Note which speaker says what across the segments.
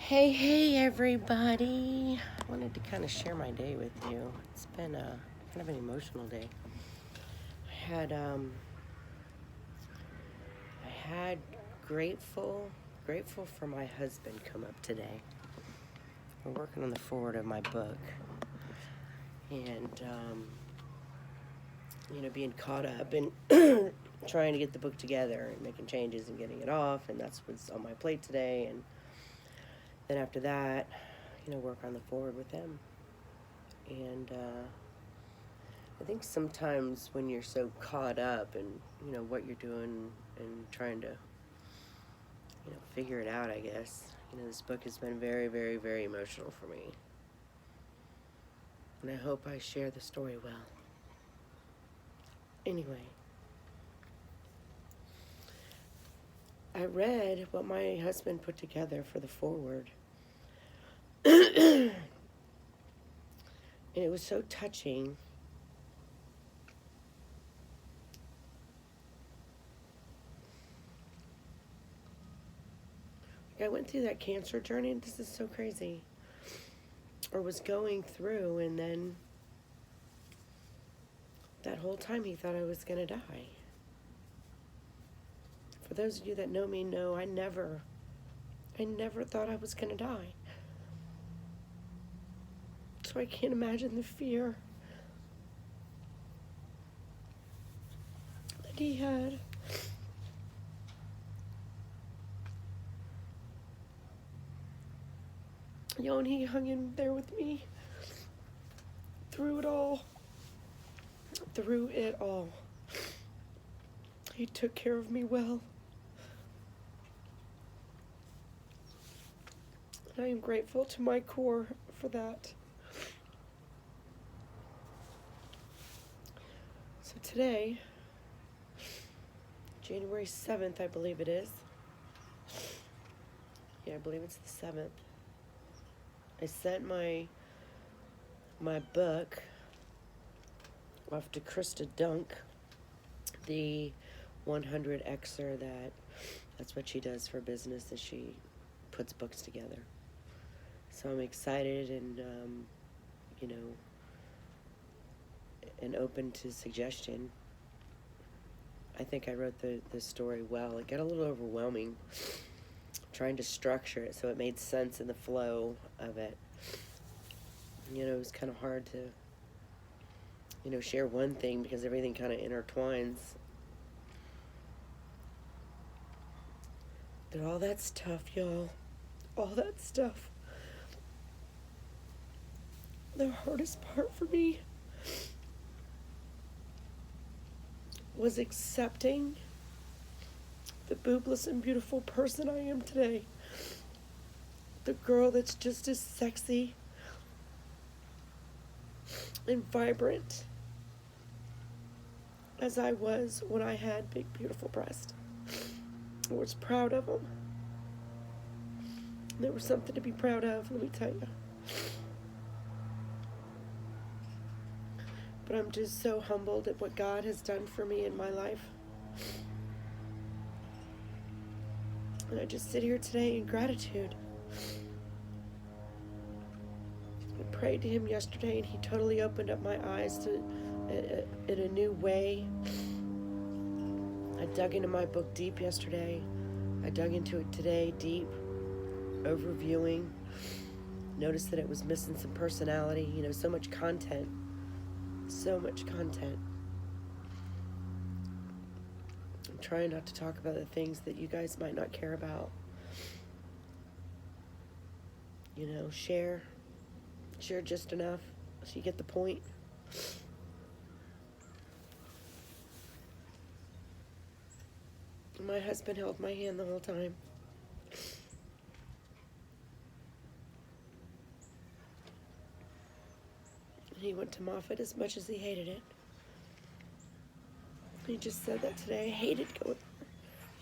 Speaker 1: Hey, everybody. I wanted to kind of share my day with you. It's been a kind of an emotional day. I had grateful for my husband come up today. We're working on the forward of my book. And, being caught up and trying to get the book together and making changes and getting it off. And that's what's on my plate today. And then after that, work on the forward with him. And I think sometimes when you're so caught up in, what you're doing and trying to, figure it out, I guess, this book has been very, very, very emotional for me. And I hope I share the story well. Anyway, I read what my husband put together for the foreword. And it was so touching. I went through that cancer journey, and this is so crazy. Or was going through, and then that whole time he thought I was going to die. For those of you that know me know I never thought I was going to die. So I can't imagine the fear that he had. And he hung in there with me through it all. He took care of me well. And I am grateful to my core for that. So today, January 7th, I believe it is. Yeah, I believe it's the 7th. I sent my book off to Krista Dunk, the 100Xer that's what she does for business, is she puts books together. So I'm excited and, and open to suggestion. I think I wrote the story well. It got a little overwhelming trying to structure it so it made sense in the flow of it. It was kind of hard to, share one thing because everything kind of intertwines. But all that stuff, y'all, all that stuff, the hardest part for me was accepting the boobless and beautiful person I am today. The girl that's just as sexy and vibrant as I was when I had big, beautiful breasts. I was proud of them. There was something to be proud of, let me tell you. But I'm just so humbled at what God has done for me in my life. And I just sit here today in gratitude. I prayed to him yesterday, and he totally opened up my eyes to in a new way. I dug into my book deep yesterday. I dug into it today deep, overviewing. Noticed that it was missing some personality, so much content. So much content. I'm trying not to talk about the things that you guys might not care about. Share just enough so you get the point. My husband held my hand the whole time. He went to Moffitt as much as he hated it. He just said that today. I hated going there.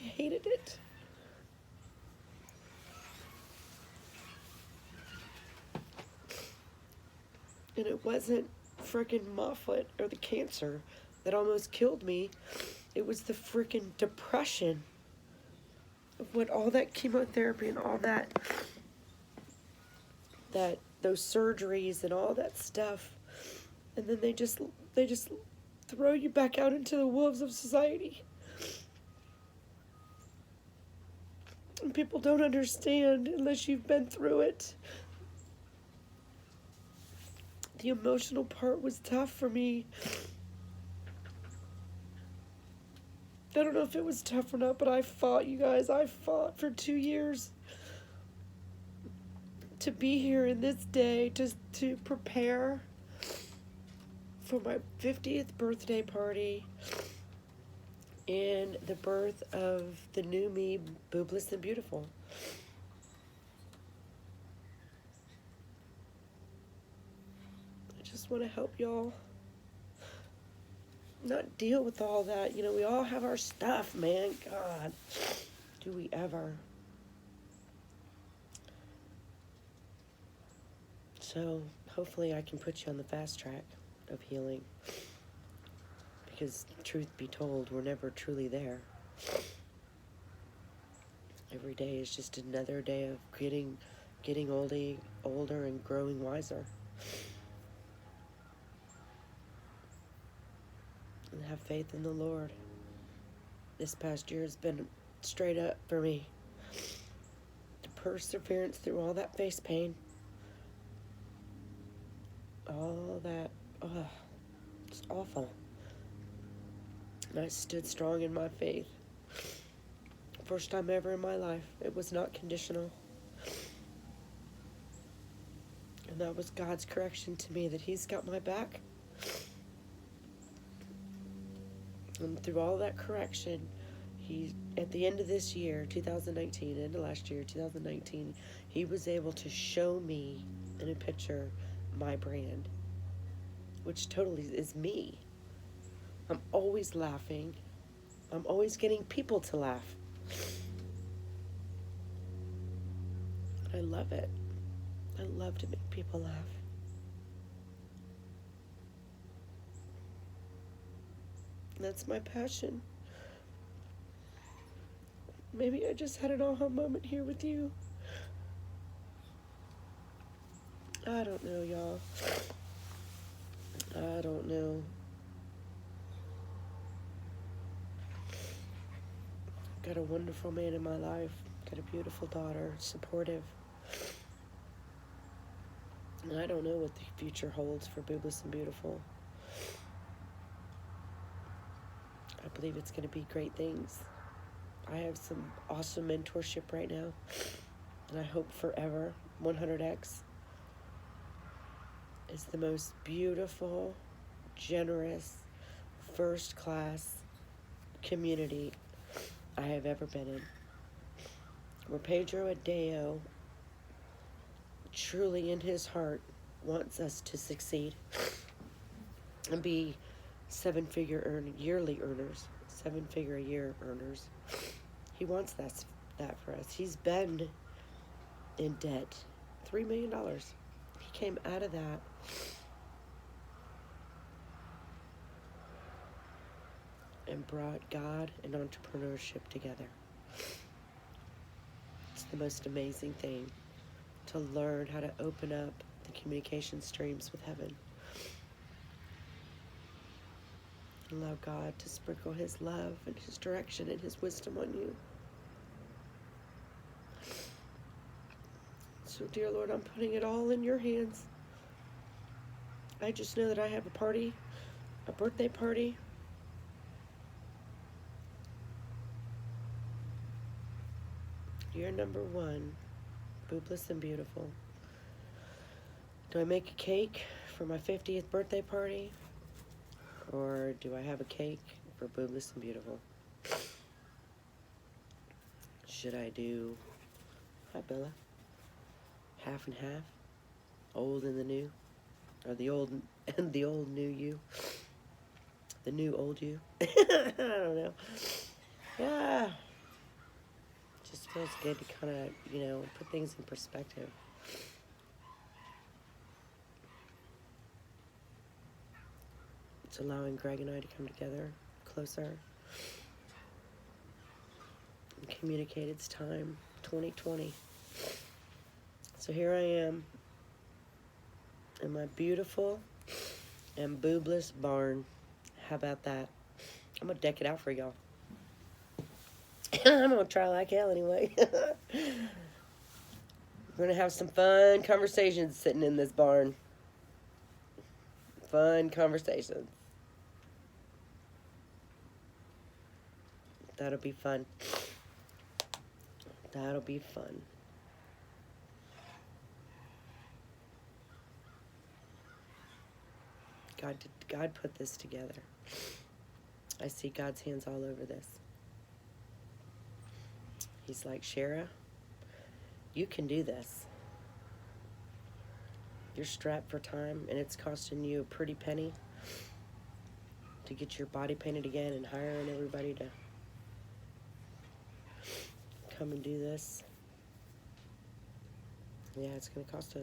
Speaker 1: I hated it. And it wasn't frickin' Moffitt or the cancer that almost killed me. It was the frickin' depression of what all that chemotherapy and all that that those surgeries and all that stuff, and then they just throw you back out into the wolves of society. And people don't understand unless you've been through it. The emotional part was tough for me. I don't know if it was tough or not, but I fought, you guys. I fought for 2 years to be here in this day, to prepare for my 50th birthday party and the birth of the new me, Boobless and Beautiful. I just want to help y'all not deal with all that. You know, we all have our stuff, man. God, do we ever? So hopefully I can put you on the fast track of healing, because truth be told, we're never truly there. Every day is just another day of getting older and growing wiser. And have faith in the Lord. This past year has been straight up for me. The perseverance through all that face pain. All that, it's awful. And I stood strong in my faith. First time ever in my life. It was not conditional. And that was God's correction to me, that He's got my back. And through all that correction, He, at the end of this year, 2019, end of last year, 2019, He was able to show me in a picture my brand, which totally is me. I'm always laughing. I'm always getting people to laugh. I love it. I love to make people laugh. That's my passion. Maybe I just had an aha moment here with you. I don't know, y'all. I don't know. Got a wonderful man in my life. Got a beautiful daughter, supportive. And I don't know what the future holds for Boobless and Beautiful. I believe it's going to be great things. I have some awesome mentorship right now. And I hope forever, 100X is the most beautiful, generous, first-class community I have ever been in. Where Pedro Adao, truly in his heart, wants us to succeed and be seven-figure yearly earners, 7-figure a year earners. He wants that for us. He's been in debt, $3 million. He came out of that and brought God and entrepreneurship together. It's the most amazing thing to learn how to open up the communication streams with heaven. Allow God to sprinkle His love and His direction and His wisdom on you. So, dear Lord, I'm putting it all in your hands. I just know that I have a birthday party. Year number 1, Boobless and Beautiful. Do I make a cake for my 50th birthday party? Or do I have a cake for Boobless and Beautiful? Should I do, hi Bella, half and half? Old and the new? Or the old and the old new you? The new old you? I don't know. Yeah. Just feels good to kind of, put things in perspective. It's allowing Greg and I to come together closer and communicate. It's time, 2020. So here I am, in my beautiful and boobless barn. How about that? I'm going to deck it out for y'all. I'm going to try like hell anyway. We're going to have some fun conversations sitting in this barn. Fun conversations. That'll be fun. That'll be fun. God put this together. I see God's hands all over this. He's like, Shara, you can do this. You're strapped for time, and it's costing you a pretty penny to get your body painted again and hiring everybody to come and do this. Yeah, it's going to cost a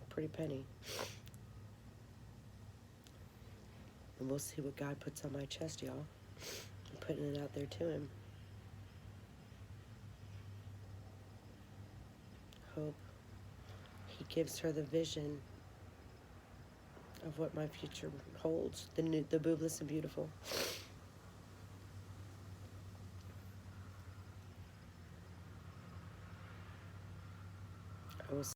Speaker 1: pretty penny. And we'll see what God puts on my chest, y'all. I'm putting it out there to him. Hope he gives her the vision of what my future holds. The boobless and beautiful.